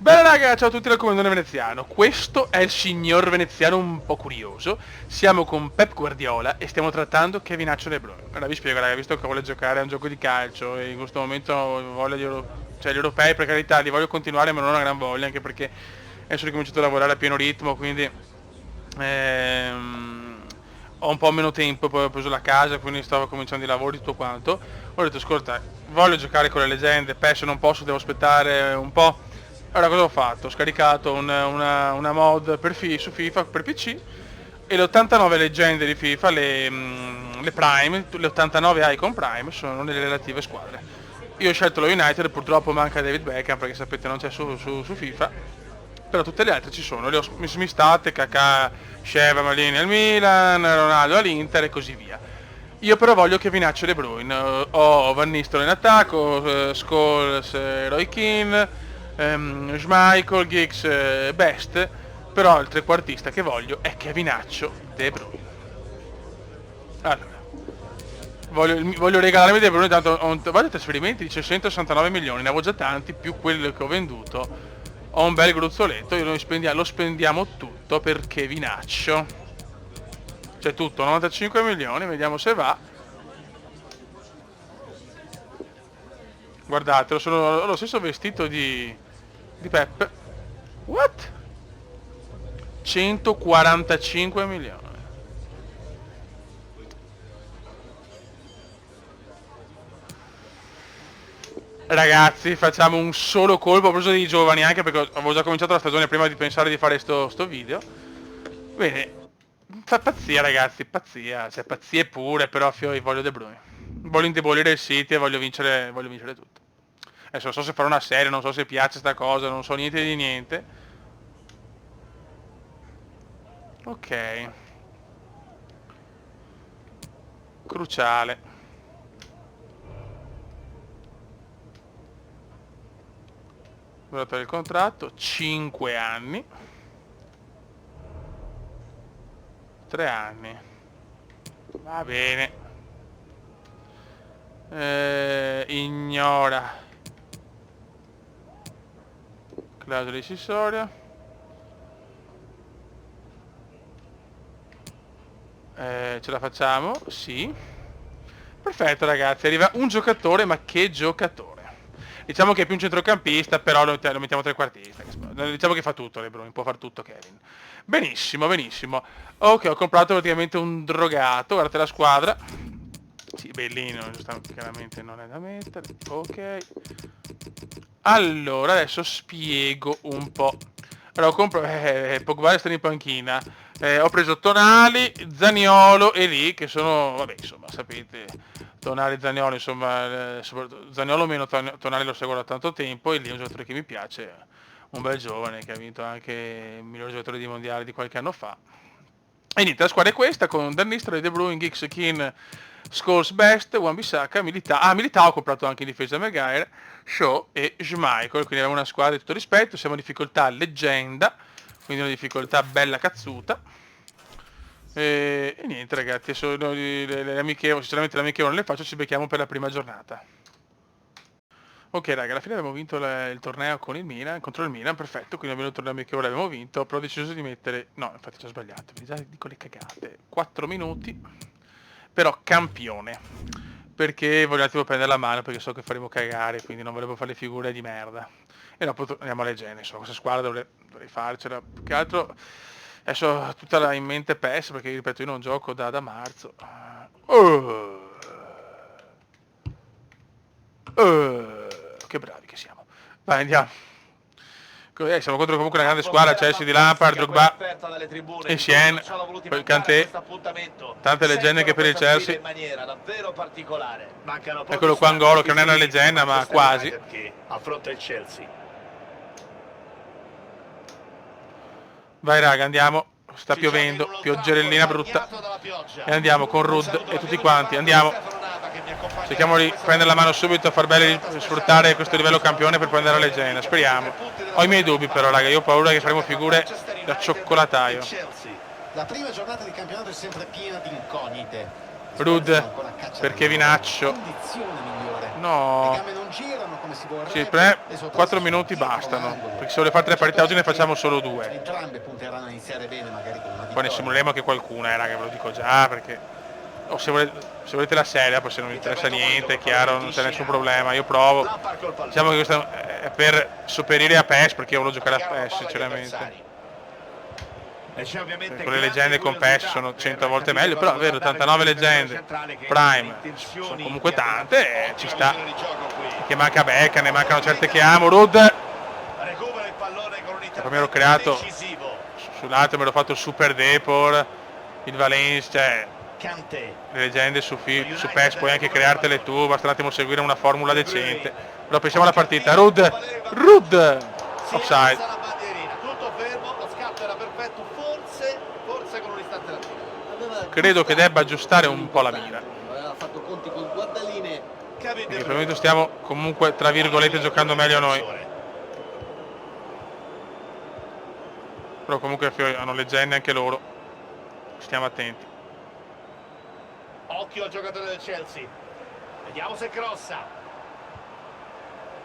Bene raga, ciao a tutti dal Comandone Veneziano. Questo è il signor veneziano un po' curioso. Siamo con Pep Guardiola e stiamo trattando Kevinaccio De Bruyne. Ora vi spiego raga, visto che vuole giocare a un gioco di calcio e in questo momento voglia gli europei, per carità, li voglio continuare ma non ho una gran voglia, anche perché adesso ho ricominciato a lavorare a pieno ritmo, quindi ho un po' meno tempo, poi ho preso la casa, quindi stavo cominciando i lavori e tutto quanto. Ho detto ascolta, voglio giocare con le leggende, PES non posso, devo aspettare un po'. Allora cosa ho fatto? Ho scaricato una mod su FIFA per PC e le 89 leggende di FIFA, le Prime, le 89 Icon Prime sono nelle relative squadre. Io ho scelto lo United, purtroppo manca David Beckham perché sapete non c'è su FIFA, però tutte le altre ci sono, le ho smistate, Kaká, Sheva, Malini al Milan, Ronaldo all'Inter e così via. Io però voglio che Vinaccio De Bruyne, ho Van Nistelrooy in attacco, Scholes, Roy Keane, Schmeichel, Giggs, Best, però il trequartista che voglio è Kevinaccio De Bruyne. Allora, voglio regalarmi De Bruyne, tanto ho vado trasferimenti di 669 milioni, ne avevo già tanti, più quello che ho venduto, ho un bel gruzzoletto, lo spendiamo tutto per Kevinaccio. Cioè tutto, 95 milioni, vediamo se va. Guardate, ho lo stesso vestito di Pep. What? 145 milioni. Ragazzi, facciamo un solo colpo, ho preso dei giovani anche perché avevo già cominciato la stagione prima di pensare di fare sto video. Bene, fa pazzia ragazzi, pazzia, cioè pazzie pure, però voglio De Bruyne. Voglio indebolire il City e voglio vincere tutto. Adesso non so se farò una serie, non so se piace sta cosa, non so niente di niente. Ok. Cruciale. Durata del contratto, 5 anni. 3 anni. Va bene. Ignora. Clausola decisoria. Ce la facciamo? Sì. Perfetto ragazzi, arriva un giocatore, ma che giocatore. Diciamo che è più un centrocampista, però lo mettiamo trequartista. Diciamo che fa tutto De Bruyne, può far tutto Kevin. Benissimo, benissimo. Ok, ho comprato praticamente un drogato, guardate la squadra. Sì, bellino, chiaramente non è da mettere. Ok. Allora, adesso spiego un po'. Allora, Pogba sta in panchina. Ho preso Tonali, Zaniolo e lì, che sono, vabbè, insomma, sapete, Tonali, Zaniolo, insomma, Zaniolo meno, Tonali lo seguo da tanto tempo e lì è un giocatore che mi piace, un bel giovane che ha vinto anche il miglior giocatore di mondiali di qualche anno fa. E niente, la squadra è questa, con Van Nistelrooy, De Bruyne, Giggs, Keane, Scholes, Best, Wan-Bissaka, Militao ho comprato anche in difesa Maguire, Shaw e Schmeichel, quindi abbiamo una squadra di tutto rispetto, siamo in difficoltà leggenda, quindi una difficoltà bella cazzuta. E niente ragazzi, sono le amichevoli, sinceramente le amichevoli non le faccio, ci becchiamo per la prima giornata. Ok raga, alla fine abbiamo vinto il torneo con il Milan, contro il Milan, perfetto, quindi abbiamo il torneo amichevole, abbiamo vinto, però ho deciso di mettere, no infatti ci ho sbagliato, già dico le cagate, 4 minuti, però campione, perché voglio un attimo prendere la mano perché so che faremo cagare, quindi non volevo fare le figure di merda. E dopo andiamo alle gene, insomma, questa squadra dovrei farcela, più che altro, adesso ho tutta in mente PES, perché ripeto io non gioco da marzo. Che bravi che siamo. Vai, andiamo. Siamo contro comunque una grande squadra, Chelsea di Lampard, Drogba e Sien, poi Kanté, tante leggende che per il Chelsea. Eccolo qua Angolo, che non è una leggenda ma quasi. Vai raga, andiamo. Sta piovendo, pioggerellina brutta. E andiamo con Rud e tutti quanti, andiamo. Cerchiamo di prendere la mano subito, a far bene, sfruttare questo livello campione per prendere la leggenda, speriamo. Ho i miei dubbi però raga, io ho paura che faremo figure da cioccolataio. La prima giornata di campionato è sempre piena di incognite. Rud per Kevinaccio. No. gambe non girano come si vorrebbe. Sì, per e sotto 4 la minuti dietro bastano. l'angolo. Perché se vuole fare 3 partite oggi ne facciamo solo 2. Entrambe punteranno a iniziare bene, magari con una Poi ne vittoria. simuleremo anche qualcuna, raga, ve lo dico già, perché... O se volete la serie, poi se non vi interessa niente, è chiaro, non c'è nessun problema, io provo. Diciamo che questo è per sopperire a PES, perché io voglio giocare a PES, sinceramente. Con le leggende con PES sono 100 volte meglio, però è vero, 89 leggende Prime sono comunque tante e ci sta. Che manca Becca, ne mancano certe che amo. Rud, poi mi ero creato sull'altro, mi ero fatto il Super Depor, il Valencia, cioè le leggende su PES puoi anche creartele tu, basta un attimo seguire una formula decente. Però pensiamo alla partita. Rud, offside. Credo che debba aggiustare un po' la mira, Aveva fatto conti col guardaline. perché per il momento stiamo comunque tra virgolette giocando meglio noi, però comunque hanno leggende anche loro, stiamo attenti. Occhio al giocatore del Chelsea, vediamo se crossa,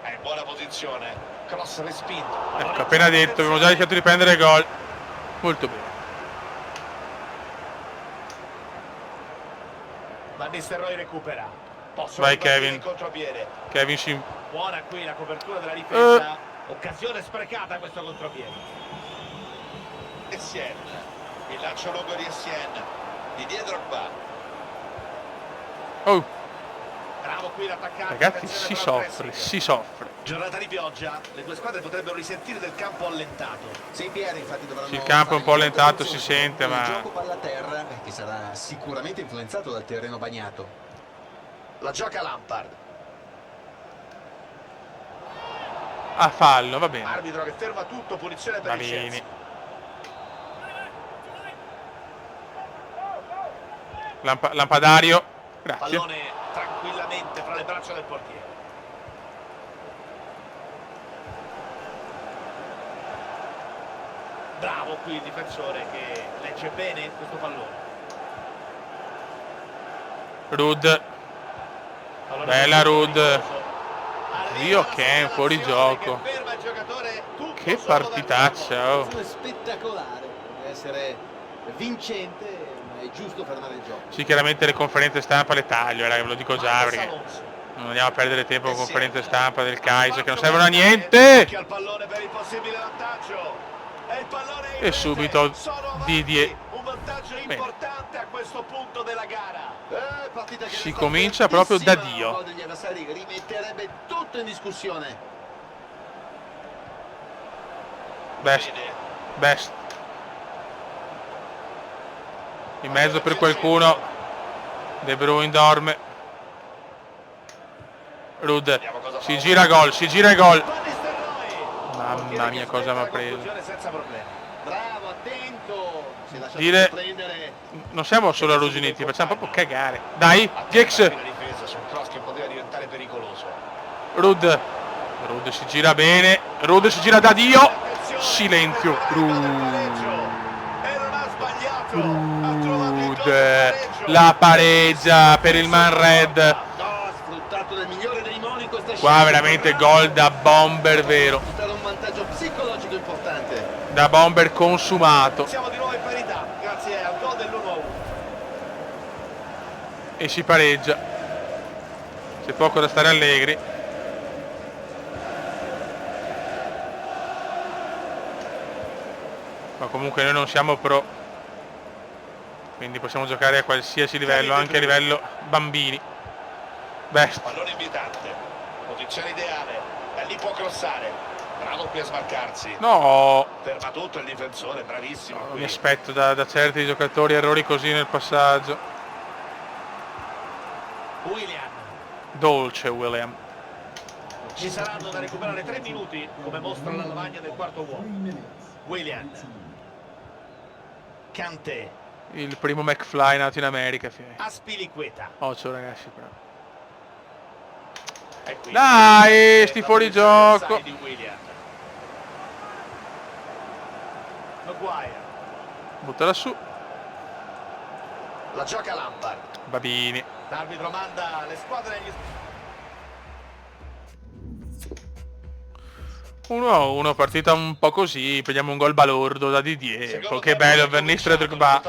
è in buona posizione, cross respinto. Ecco, appena detto, abbiamo già rischiato di prendere gol. Molto bene. Van Nistelrooy recupera. Vai Kevin. Kevin si... Buona qui la copertura della difesa. Occasione sprecata questo contropiede. Essien. Il lancio lungo di Essien. Didier Drogba. Oh, Bravo qui l'attaccante. ragazzi, si soffre. Giornata di pioggia, le due squadre potrebbero risentire del campo allentato. Sì, Pieri, infatti dovranno. Sì, il campo è un po' fare allentato, molta si attenzione. sente, Il ma... gioco palla a terra, che sarà sicuramente influenzato dal terreno bagnato. La gioca Lampard. Ah, fallo, va bene. Arbitro che ferma tutto, punizione per Va il bene. Chelsea. Lampadario, grazie. Pallone tranquillamente fra le braccia del portiere. Bravo qui il difensore che legge bene questo pallone. Rud, Pallone bella Rud. Arriva Dio, la che fuori segnalazione gioco. che ferma il giocatore, tutto Che solo partitaccia, oh. È spettacolare, deve essere vincente, ma è giusto fermare il gioco. Sì, chiaramente le conferenze stampa le taglio, ve lo dico già, Marcos perché Alonso. non andiamo a perdere tempo con conferenze stampa del Kaiser che non Spazio servono a per Dembélé. niente. Occhio al pallone per il possibile vantaggio. E il pallone in E rete. subito Sono avanti. Didier. Un vantaggio Bene. importante a questo punto della gara. Partita che Si resta comincia proprio da apertissima. Dio. Un gol degli avversari rimetterebbe tutto in discussione. Best. In mezzo per qualcuno. De Bruyne dorme. Rud. Si gira gol, si gira il gol. Van Nistelrooy. Mamma mia, cosa mi ha preso. Senza problemi. Bravo, attento. Si lascia Dire- prendere. Non siamo solo arrugginiti, facciamo proprio cagare. Dai, Gex. La difesa su un cross che poteva diventare pericoloso. Rud si gira bene. Rud si gira da Dio. Attenzione, Silenzio. e non ha sbagliato. Ha trovato il gol del Rud pareggio. la pareggia per il Man Red. No, ha sfruttato nel migliore dei modi questa Qua scelta. veramente gol da bomber vero. Per un vantaggio psicologico importante. Da bomber consumato. Siamo di nuovo in parità grazie al gol dell'1-1. E si pareggia. C'è poco da stare allegri. Ma comunque noi non siamo pro, quindi possiamo giocare a qualsiasi livello, anche a livello bambini. Best. Pallone invitante, posizione ideale, e lì può crossare. Bravo qui a smarcarsi. No, Ferma tutto il difensore, bravissimo. non qui. mi aspetto da certi giocatori errori così nel passaggio. William. Dolce William. Ci saranno da recuperare 3 minuti, come mostra la lavagna del quarto uomo. William. Kanté. Il primo McFly nato in America. Aspilicueta. Occhio ragazzi però. E qui- Dai, sti fuori gioco. Di William. Maguire. Buttala su. La gioca Lampard. Babini. L'arbitro manda le squadre negli... 1-1, partita un po' così, prendiamo un gol balordo da Didier. Oh, che bello, Vernistre e Drogba.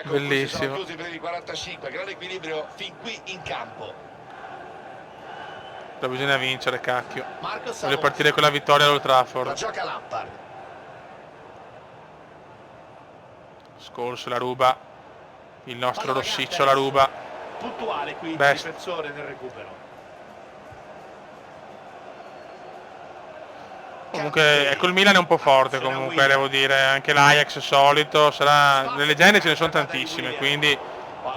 Bellissimo. Per i 45, grande equilibrio fin qui in campo. La bisogna vincere, cacchio. Voglio partire con la vittoria all'Old Trafford. La gioca Lampard. Scorso la ruba. Il nostro rossiccio la ruba. Puntuale qui il Best. difensore nel recupero. Comunque ecco, il Milan è un po' forte comunque, devo dire, anche l'Ajax solito, sarà... le leggende ce ne sono tantissime, quindi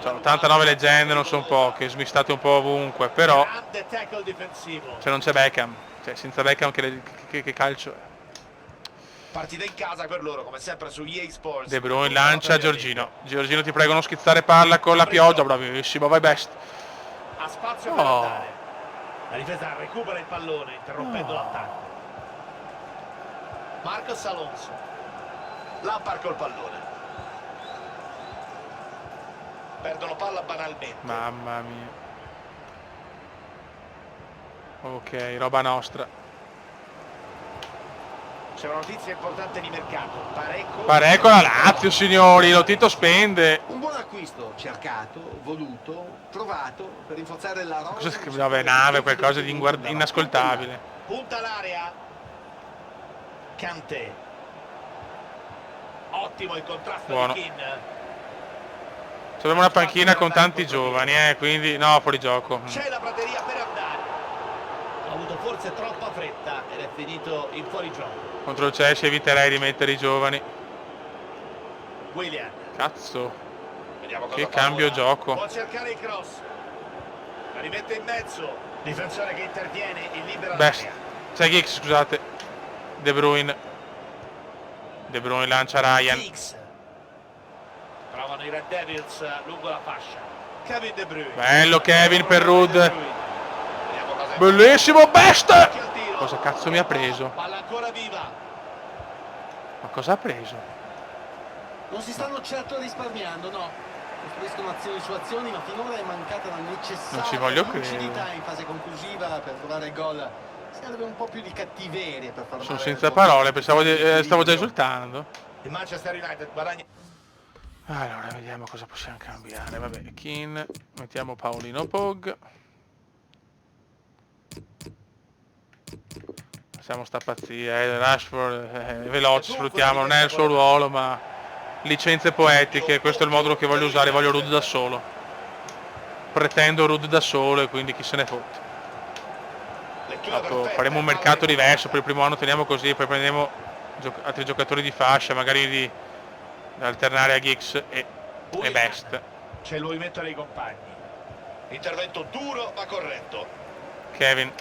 cioè, 89 leggende non sono poche, smistate un po' ovunque, però Grande tackle difensivo. cioè, non c'è Beckham, cioè, senza Beckham che calcio è. Partita in casa per loro, come sempre su EA Sports. De Bruyne lancia Giorgino. Giorgino, ti prego non schizzare palla con la pioggia, bravissimo, vai Best. Ha spazio per andare. La difesa recupera il pallone interrompendo l'attacco. Marcos Alonso. Lampard col pallone. Perdono palla banalmente. Mamma mia. Ok, roba nostra. C'è una notizia importante di mercato. Pareco la Lazio, signori, lo Tito spende. Un buon acquisto, cercato, voluto, trovato per rinforzare la rosa. Cosa scrive? Vabbè, nave, qualcosa di inascoltabile. Punta l'area. Kanté. Ottimo il contrasto Buono. di Keane. Abbiamo una panchina con tanti giovani, quindi no, fuori gioco. C'è la prateria per andare. Ha avuto forse troppa fretta ed è finito in fuorigioco. Contro il Chelsea eviterei di mettere i giovani. Willian. Cazzo, Vediamo cosa che fa cambio ora. gioco. Può cercare il cross. La rimette in mezzo. Difensore che interviene in libera Best. area. C'è Giggs, scusate. De Bruyne. De Bruyne lancia Ryan. Giggs. Provano i Red Devils lungo la fascia. Kevin De Bruyne. Bello Kevin per Rud. Vediamo cosa è. Bellissimo Best. Occhio al tiro. Cosa cazzo mi ha preso? Palla ancora viva. Ma cosa ha preso? Non si stanno certo risparmiando, no. Costruiscono azioni su azioni, ma finora è mancata la necessaria Non ci voglio lucidità credere. in fase conclusiva per trovare il gol. Serve un po' più di cattiveria per far Sono male senza al parole, pensavo equilibrio. stavo già esultando. Il Manchester United guadagna. Allora, vediamo cosa possiamo cambiare. Vabbè, Keane, mettiamo Paolino Pog. Passiamo sta pazzia, Rashford è veloce, sfruttiamo, non è il suo ruolo, ma licenze poetiche, questo è il modulo che voglio usare, voglio Rud da solo. Pretendo Rud da solo e quindi chi se ne fotte. Dopo faremo un mercato diverso, per il primo anno teniamo così, poi prendiamo altri giocatori di fascia, magari da alternare a Giggs e Best. C'è il movimento dei compagni. Intervento duro ma corretto. Kevin,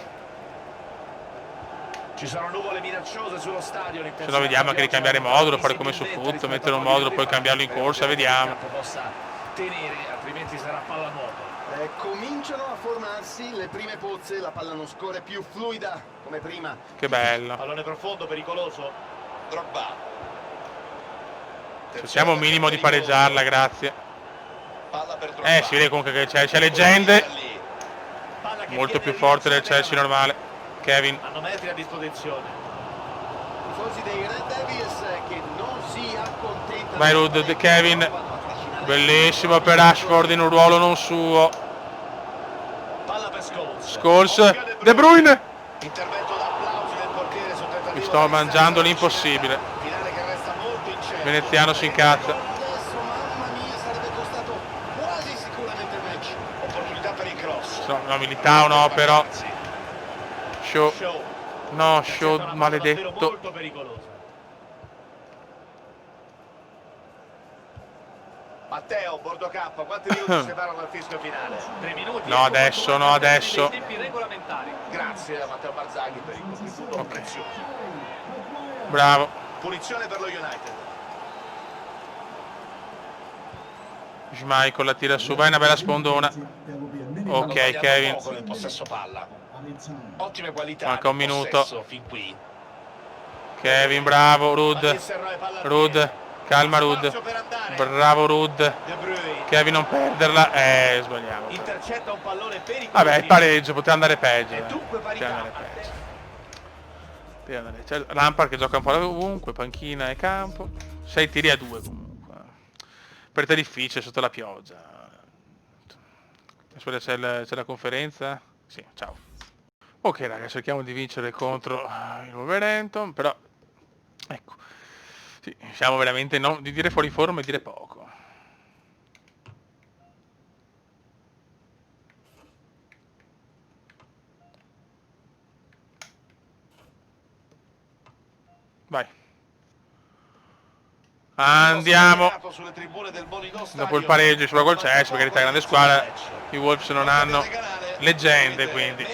Ci sono nuvole minacciose sullo stadio. se no vediamo anche di cambiare modulo, fare come su foot, mettere un modulo, poi cambiarlo in corsa, vediamo. Possa tenere, altrimenti sarà pallanuoto. Cominciano a formarsi le prime pozze, la palla non scorre più fluida come prima. Che bello. Pallone profondo, pericoloso. Drogba. Cerchiamo un minimo di pareggiarla, grazie. Palla per Drogba. Si vede comunque che c'è leggende, Palla che molto viene più forte del rilanciata. Chelsea normale. Kevin, Hanno metri a disposizione. Tifosi dei Red Devils che non si accontentano. vai Rud, Kevin, bellissimo per Rashford in un ruolo non suo. Palla per Scholes. Scholes, De Bruyne. Intervento d'applausi del portiere sul tentativo. Mi sto mangiando l'impossibile. Finale che resta molto incerto. Veneziano si incazza. Adesso, mamma mia, sarebbe costato quasi sicuramente il match. Opportunità per il cross. No, Militao no, però. Show. Show. No, È Show stata una palla davvero maledetto. molto pericolosa. Matteo, bordo K, quanti minuti separano dal fischio finale? 3 minuti. No, adesso, no, adesso. Tempi regolamentari. Grazie a Matteo Barzaghi per il contributo prezioso. Bravo. Punizione per lo United. Schmeichel la tira su, vai una bella spondona. Ok, Kevin. Poco nel possesso palla. Ottime qualità. Manca un nel minuto. possesso fin qui. Kevin, bravo, Van Rud. Nistelrooy, palla al Rud, piede. calma Rud. Spazio per andare. Bravo Rud. De Bruyne. Kevin non perderla. Sbagliamo. Intercetta un pallone pericoloso. Vabbè, il pareggio, poteva andare peggio. E dunque Poteva parità. andare peggio. Deve andare. C'è Lampard che gioca un po' ovunque, panchina e campo. 6 tiri a 2 comunque. Per te è difficile sotto la pioggia. C'è la conferenza? Sì, ciao. Ok raga, cerchiamo di vincere contro il Wolverhampton, però ecco, sì, siamo veramente di dire fuori forma e dire poco. Vai. Andiamo. Dopo il pareggio ci va col Chelsea, perché è grande squadra. I Wolves non hanno leggende, quindi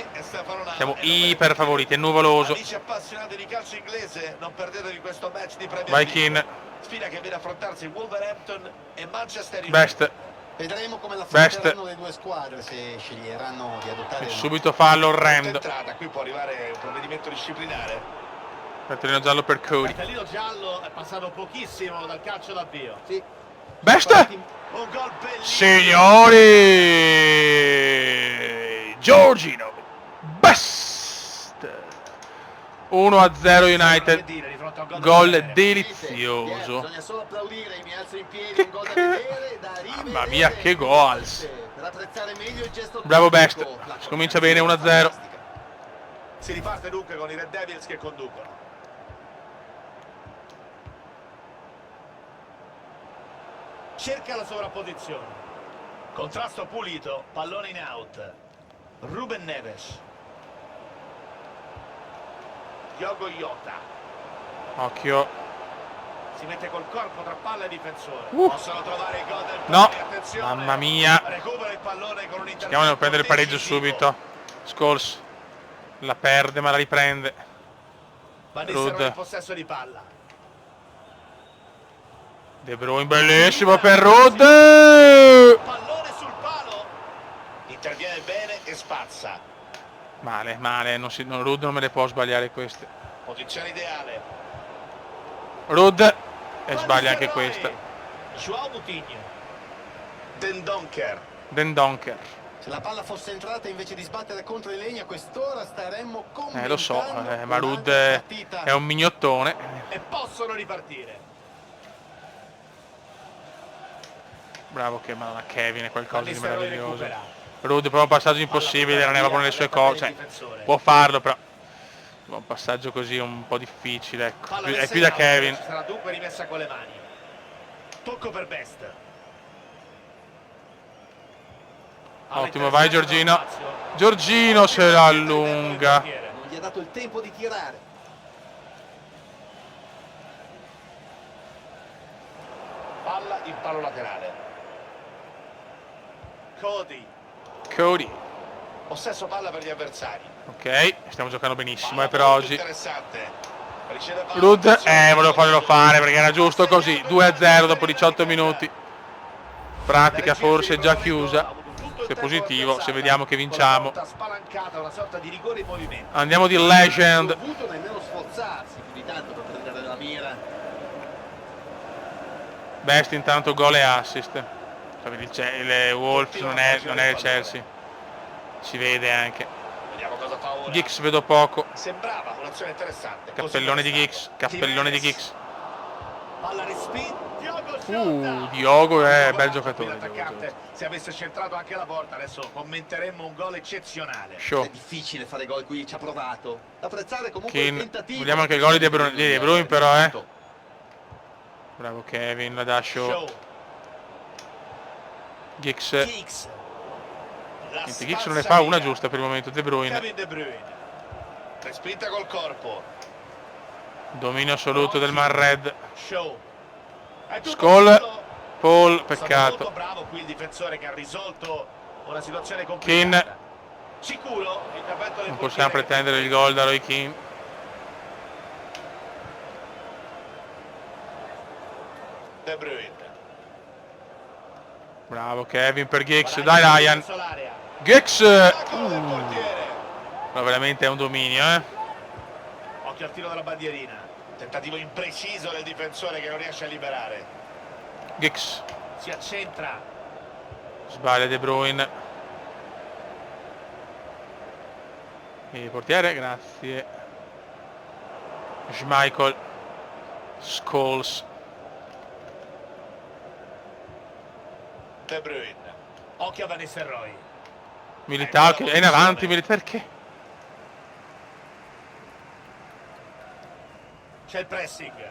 siamo iper favoriti, è nuvoloso. Amici appassionati di calcio inglese, non perdetevi questo match di Premier Vai League. Keane. Sfida che viene a affrontarsi Wolverhampton e Manchester United. Best. Vedremo come l'affronteranno le due squadre, se sceglieranno di adottare E subito fallo orrendo. Qui può arrivare un provvedimento disciplinare. Cartellino giallo per Cody. Cartellino giallo, è passato pochissimo dal calcio d'avvio. Sì. Best! Un gol bellissimo. Signori! Giorgino! Best! 1-0 United. Gol delizioso. Bisogna solo applaudire, mi alzo in piedi, un gol da vedere, da rivedere. Mamma mia, che goals! Per apprezzare meglio il gesto Bravo tattico. Best. Si comincia bene 1-0. Si riparte dunque con i Red Devils che conducono. Cerca la sovrapposizione. Contrasto pulito, pallone in out. Ruben Neves. Diogo Jota. Occhio. Si mette col corpo tra palla e difensore. Possono trovare il gol del No. attenzione. Mamma mia. Recupera il pallone con un intervento Cerchiamo di prendere il pareggio decisivo. subito. Scholes. La perde ma la riprende. Van Nistelrooy in Ruud. possesso di palla. De Bruyne bellissimo per Ruud. Pallone sul palo. Interviene bene e spazza. Male, Ruud non me le può sbagliare queste. Posizione ideale. Ruud. E sbaglia anche questa. Joao Moutinho. Dendoncker. Dendoncker. Se la palla fosse entrata invece di sbattere contro in legno a quest'ora staremmo commentando Lo so, ma Ruud un'altra partita. è un mignottone. E possono ripartire. Bravo che ma Kevin è qualcosa Van di Nistelrooy meraviglioso. recupera. Ruud proprio un passaggio impossibile, non aveva nelle sue cose, cioè, può farlo però un passaggio così un po' difficile, ecco. Palla È messa più in da alto, Kevin. ci sarà dunque rimessa con le mani. Tocco per Best. Ottimo, vai Giorgino. Giorgino se la allunga. Non gli ha dato il tempo di tirare. Palla in palo laterale. Cody. Possesso palla per gli avversari. Ok, stiamo giocando benissimo Palla per molto oggi. interessante. Riceve palla, Ruud, attenzione. volevo farlo fare perché era giusto così. 2-0 dopo 18 minuti. Pratica forse già chiusa. Se è positivo, se vediamo che vinciamo. Spalancata, una sorta di rigore in movimento. Andiamo di legend. Non ha dovuto nemmeno sforzarsi più di tanto per prendere la mira. Best intanto gol e assist. Il Wolves non è il Chelsea. Si vede anche. Vediamo cosa fa ora. Giggs vedo poco. Sembrava un'azione interessante. Cappellone di Giggs. Cappellone di Giggs. Palla respinta. Diogo Diogo è bel giocatore. L'attaccante se avesse centrato anche la porta, adesso commenteremmo un gol eccezionale. Show. È difficile fare gol qui, ci ha provato. Apprezzare comunque Keane. il tentativo. Vogliamo anche il gol di De Bruyne però, Bravo Kevin, la dà Show. Giggs. Giggs non ne fa una giusta per il momento. De Bruyne. Kevin De Bruyne. Respinta col corpo. Dominio assoluto del Man Red. Show. Skull. Paul, È stato peccato. molto bravo qui il difensore che ha risolto una situazione Keane. complicata. Sicuro l'intervento del Non possiamo portiere. pretendere il gol da Roy Keane. De Bruyne. Bravo Kevin per Giggs. Guadagna Dai Ryan. verso l'area. Giggs. Attacco del portiere. Ma veramente è un dominio, Occhio al tiro della bandierina. Tentativo impreciso del difensore che non riesce a liberare. Giggs. Si accentra. Sbaglia De Bruyne. E il portiere, grazie. Schmeichel, Scholes, De Bruyne. Occhio a Van Nistelrooy. Militao che è in avanti, perché? C'è il pressing.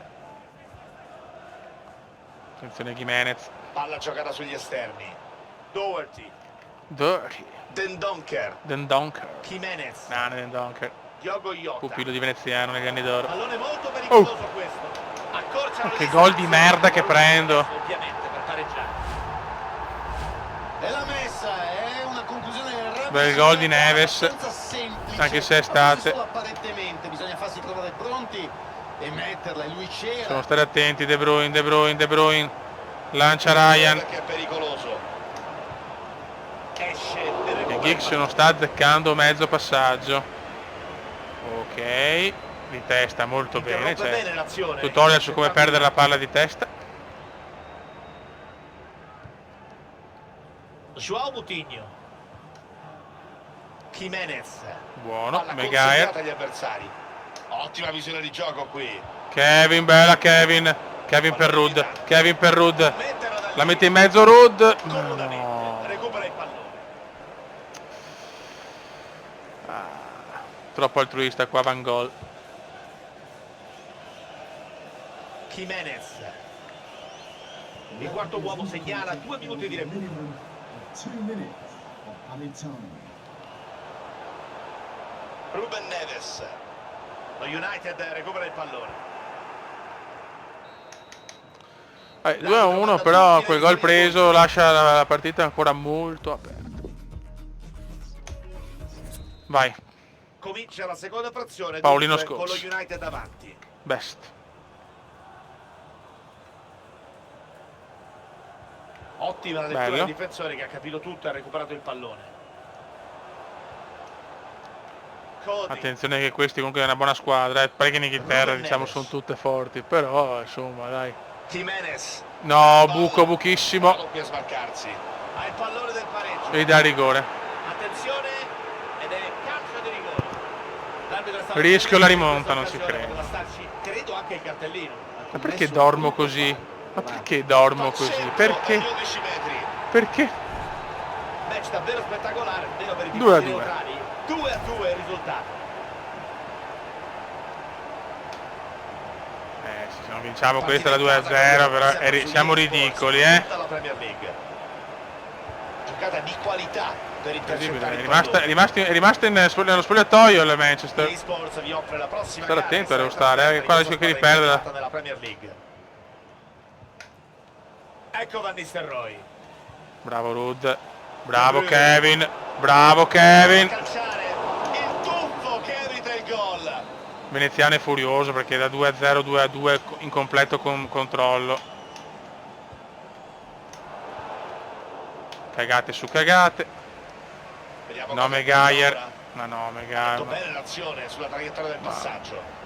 Attenzione Gimenez. Palla giocata sugli esterni. Doherty. Den Donker. Den Donker. Jimenez. Den Donker. Diogo Jota. Pupillo di veneziano negli anni d'oro. Pallone molto pericoloso questo. Accorcia Che gol di merda che prendo. Ovviamente per pareggiare. E la messa è una conclusione rapida. Bel gol di Neves. Semplice, Anche se è state. solo apparentemente bisogna farsi trovare pronti e metterla, e lui c'era. Sono stare attenti, De Bruyne. Lancia Ryan. Che è pericoloso. Esce E Giggs non sta azzeccando mezzo passaggio. Ok. Di testa molto bene. bene l'azione. Tutorial su come perdere la palla di testa. Joao Moutinho. Jimenez. Buono. Palla Maguire. consegnata agli avversari. Ottima visione di gioco qui. Kevin, bella Kevin. Kevin per Rudd. Metterlo da lì. La mette in mezzo Rudd. Comodamente. No. Recupera il pallone. Troppo altruista qua Van Gol. Jimenez. Il quarto uomo segnala 2 minuti di recupero. Minimum of 2 minutes of added time. Ruben Neves. Lo United recupera il pallone. 2-1, però quel gol preso lascia la partita ancora molto aperta. Vai, Comincia la seconda frazione. Paolino dunque, con lo Scholes. United avanti. best. Ottima la lettura Bello. del difensore che ha capito tutto e ha recuperato il pallone. Cody. Attenzione che questi comunque è una buona squadra, parecchie in Inghilterra Ruben diciamo Neves. sono tutte forti, però insomma dai. Jimenez. No, buchissimo. Doppia sbarcarsi. Ha il pallone del pareggio. E dà rigore. Attenzione ed è calcio di rigore. L'arbitro sta Rischio la facendo rimonta, non questa si occasione, crede. poteva starci, credo anche il cartellino. Ma perché dormo così? Ma perché dormo così? Perché? 11 metri. Perché? Match davvero spettacolare, vero per i 2 a tifosi 2. neutrali. 2-2 il risultato. Se non vinciamo questa è la 2-0, però siamo ridicoli, Tutta la Premier League. Giocata di qualità per intercettare il pallone. È rimasto nello spogliatoio il Manchester. EA Sports vi offre la prossima Stare gara attento, che devo sarà stare, qua rischio che riperda. nella Premier League. Ecco Van Nistelrooy. Bravo Rudd, bravo Kevin, bravo Kevin. Calciare il tuffo che evita il gol. Veneziano è furioso perché da 2-0 2-2 in completo controllo. Cagate su cagate. Vediamo No cosa Maguire. ora. Ma no Fatto Maguire. bene l'azione sulla traiettoria del passaggio.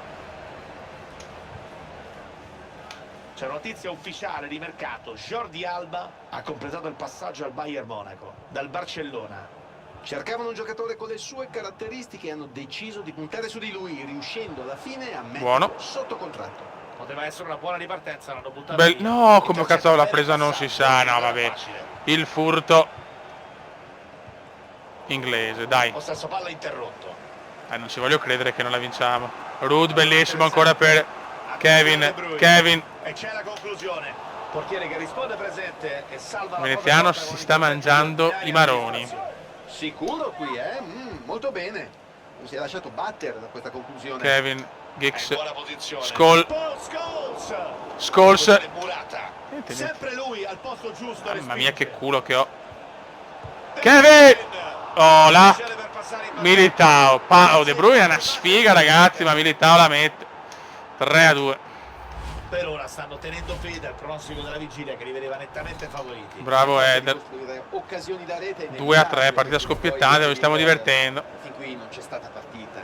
C'è una notizia ufficiale di mercato. Jordi Alba ha completato il passaggio al Bayern Monaco dal Barcellona. Cercavano un giocatore con le sue caratteristiche e hanno deciso di puntare su di lui, riuscendo alla fine a metterlo Buono. sotto contratto. Poteva essere una buona ripartenza, l'hanno buttato Bel, via. no, come Intercetta cazzo l'ha bene presa il non si passaggio, sa, no non era vabbè. facile. Il furto inglese, dai. Possesso palla interrotto. Non ci voglio credere che non la vinciamo. Rudd bellissimo ancora per Kevin. Kevin. E c'è la conclusione. Portiere che risponde presente e salva la Veneziano propria si porta sta con mangiando interventi i maroni. di situazione. Sicuro qui, molto bene. Non si è lasciato battere da questa conclusione. Kevin, È in Giggs, buona posizione. Scholes, Paul Scholes. Scholes. Murata. Sempre lui al posto giusto. Mamma mia che culo che ho. Kevin! Oh là! Militao. De Bruyne è una sfiga ragazzi, ma Militao la mette. 3-2. Per ora stanno tenendo fede al pronostico della vigilia che li vedeva nettamente favoriti. Bravo Eder. Occasioni da rete 2-3, partita scoppiettante, ci stiamo divertendo. Fin qui non c'è stata partita.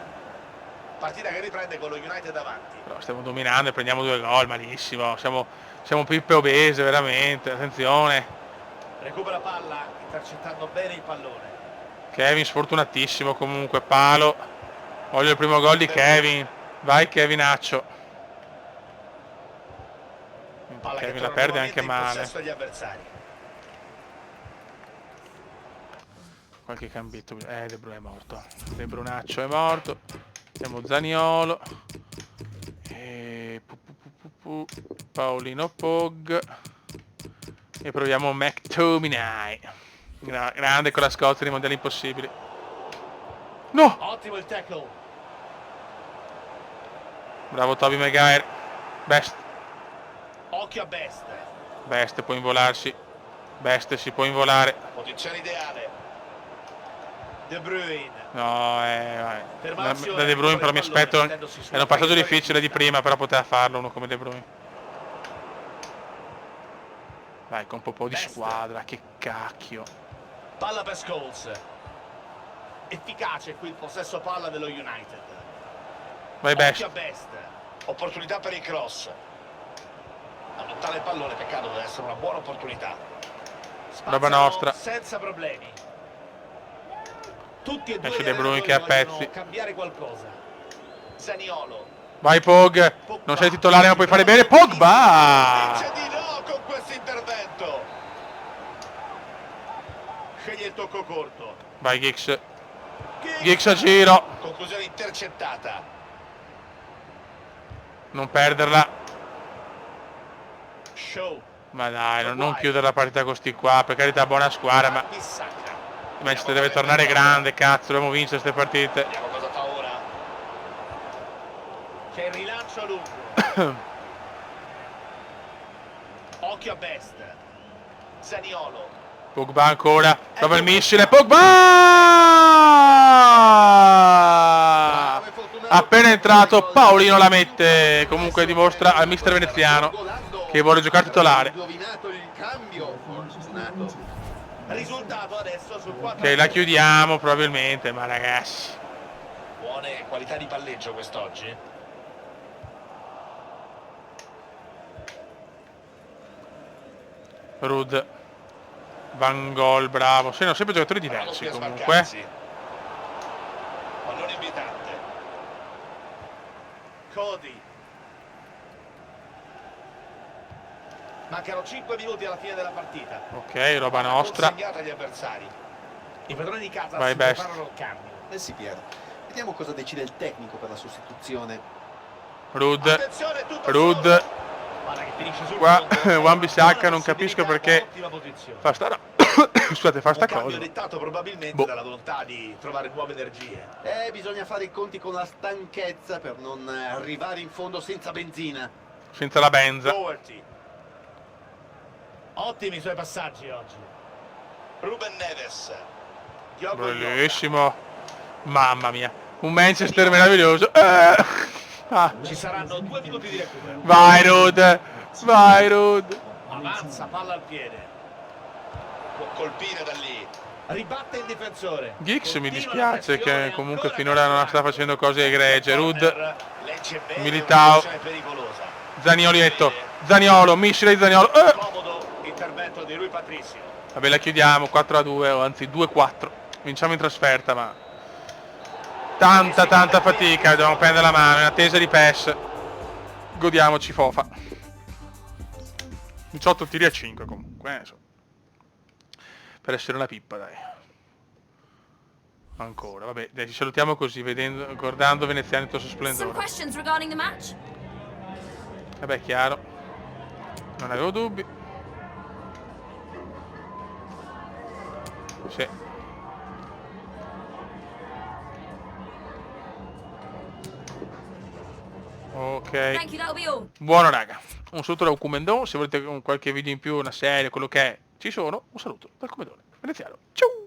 Partita che riprende con lo United davanti. Però stiamo dominando e prendiamo 2 gol, malissimo. Siamo pippe obese, veramente. Attenzione. Recupera palla, intercettando bene il pallone. Kevin sfortunatissimo comunque, palo. Voglio il primo gol di Kevin. Vai Kevinaccio. Palla che Kevin la torna perde nuovamente anche in male. possesso agli avversari. Qualche cambetto. De Bruyne è morto. De Brunaccio è morto. Abbiamo Zaniolo. Paolino Pog. E proviamo McTominay. Grande con la Scozia nei mondiali impossibili. No! Ottimo il tackle. Bravo Toby Maguire. Best. Occhio a Best. Best può involarsi. Best si può involare. Posizione ideale. De Bruyne. No, da Fermazione, De Bruyne però mi pallone, aspetto. mettendosi sulla Era un passaggio traiettoria difficile di giusta. prima, però poteva farlo uno come De Bruyne. Vai, con un po' di Best. squadra, che cacchio. Palla per Scholes. Efficace qui il possesso palla dello United. Vai Best. Occhio a Best. Opportunità per il cross. Allontana il pallone, peccato, deve essere una buona opportunità. Roba Spaziano nostra. senza problemi. Tutti e due Esce gli De Bruyne che allenatori a vogliono pezzi. cambiare qualcosa. Zaniolo. Vai Pog. Non sei titolare ma puoi fare bene. Pogba! Dice di no con questo intervento. Sceglie il tocco corto. Vai Giggs. Giggs a giro. Conclusione intercettata. Non perderla. Show. Ma dai, non chiudere la partita con sti qua. Per carità, buona squadra, ma Bissacca. il Manchester deve tornare grande, cazzo. Dobbiamo vincere queste partite. Vediamo cosa fa ora. C'è il rilancio a lungo. Occhio a Best. Zaniolo. Pogba ancora. Prova il missile. Pogba! Appena entrato, Paolino la mette. Comunque dimostra al mister veneziano che vuole giocare titolare. Indovinato il cambio, fortunato. Risultato adesso sul 4. Ok, la chiudiamo probabilmente, ma ragazzi. Buone qualità di palleggio quest'oggi. Rud. Van Gol, bravo. Sono sempre giocatori diversi comunque. Pallone invitante. Cody. Mancano 5 minuti alla fine della partita. Ok, roba nostra. Consegnata agli avversari. I padroni di casa Vai, si Best. preparano al cambio. Eh sì, Piero. Vediamo cosa decide il tecnico per la sostituzione. Rud. Attenzione, tutto Rud. solo. Palla che finisce sul Qua fondo. Wan-Bissaka non capisco Possibilità, perché ottima posizione. fa sta scusate, fa sta Un cambio cosa. dettato probabilmente Boh. dalla volontà di trovare nuove energie. Bisogna fare i conti con la stanchezza per non arrivare in fondo senza benzina. Senza la benza. Doherty. Ottimi i suoi passaggi oggi. Ruben Neves. Diogo Jota. Bellissimo. Mamma mia. Un Manchester meraviglioso. Ci saranno 2 minuti di recupero. Vai Rud. Vai Rud. Avanza, palla al piede. Può colpire da lì. Ribatte il difensore. Giggs mi Continua dispiace la pressione, che comunque ancora finora non sta catturata. facendo cose egregie. Rud. Legge bene, Militao. una posizione pericolosa. Zanioletto. Zaniolo. Missile di Zaniolo. Comodo intervento di Rui Patricio. Vabbè, la chiudiamo 4-2 o anzi 2-4. Vinciamo in trasferta, ma tanta fatica, dobbiamo prendere la mano in attesa di PES. Godiamoci Fofa. 18 tiri a 5 comunque, insomma. Per essere una pippa, dai. Ancora, vabbè, dai, ci salutiamo così, guardando Veneziani in tutto il suo Some splendore. questions regarding the match? Vabbè, chiaro. Non avevo dubbi. Sì. Ok. Thank you, that'll be all. Buono raga. Un saluto da Ucumendon, se volete qualche video in più, una serie, quello che è, ci sono. Un saluto dal Comedone Veneziano. Ciao!